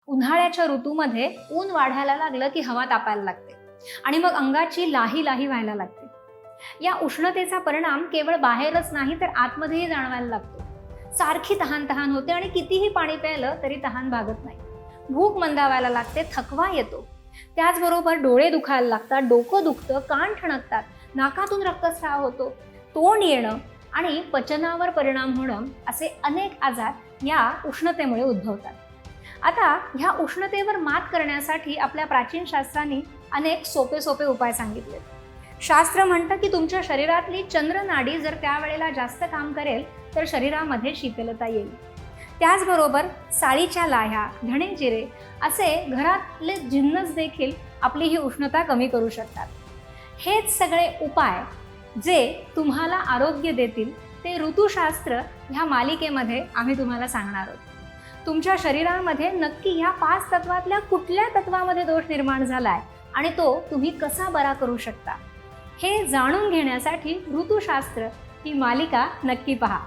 उन्हाळ्याच्या ऋतूमध्ये ऊन वाढायला लागलं की हवा तापायला लागते आणि मग अंगाची लाही लाही व्हायला लागते. या उष्णतेचा परिणाम केवळ बाहेरच नाही तर आतमध्येही जाणवायला लागतो. सारखी तहान तहान होते आणि कितीही पाणी प्यायलं तरी तहान भागत नाही. भूक मंदावायला लागते, थकवा येतो. त्याचबरोबर डोळे दुखायला लागतात, डोकं दुखतं, कान ठणकतात, नाकातून रक्तस्राव होतो, तोंड येणं आणि पचनावर परिणाम होणं असे अनेक आजार या उष्णतेमुळे उद्भवतात. आता ह्या उष्णतेवर मात करण्यासाठी आपल्या प्राचीन शास्त्रांनी अनेक सोपे सोपे उपाय सांगितले. शास्त्र म्हणतं की तुमच्या शरीरातली चंद्रनाडी जर त्यावेळेला जास्त काम करेल तर शरीरामध्ये शीतलता येईल. त्याचबरोबर साळीच्या लाह्या, धणे जिरे असे घरातले जिन्नस देखील आपली ही उष्णता कमी करू शकतात. हेच सगळे उपाय जे तुम्हाला आरोग्य देतील ते ऋतुशास्त्र ह्या मालिकेमध्ये आम्ही तुम्हाला सांगणार आहोत. तुमच्या शरीरामध्ये नक्की ह्या 5 तत्वातल्या कुठल्या तत्वामध्ये दोष निर्माण झालाय आणि तो तुम्ही कसा बरा करू शकता हे जाणून घेण्यासाठी ऋतुशास्त्र ही मालिका नक्की पहा.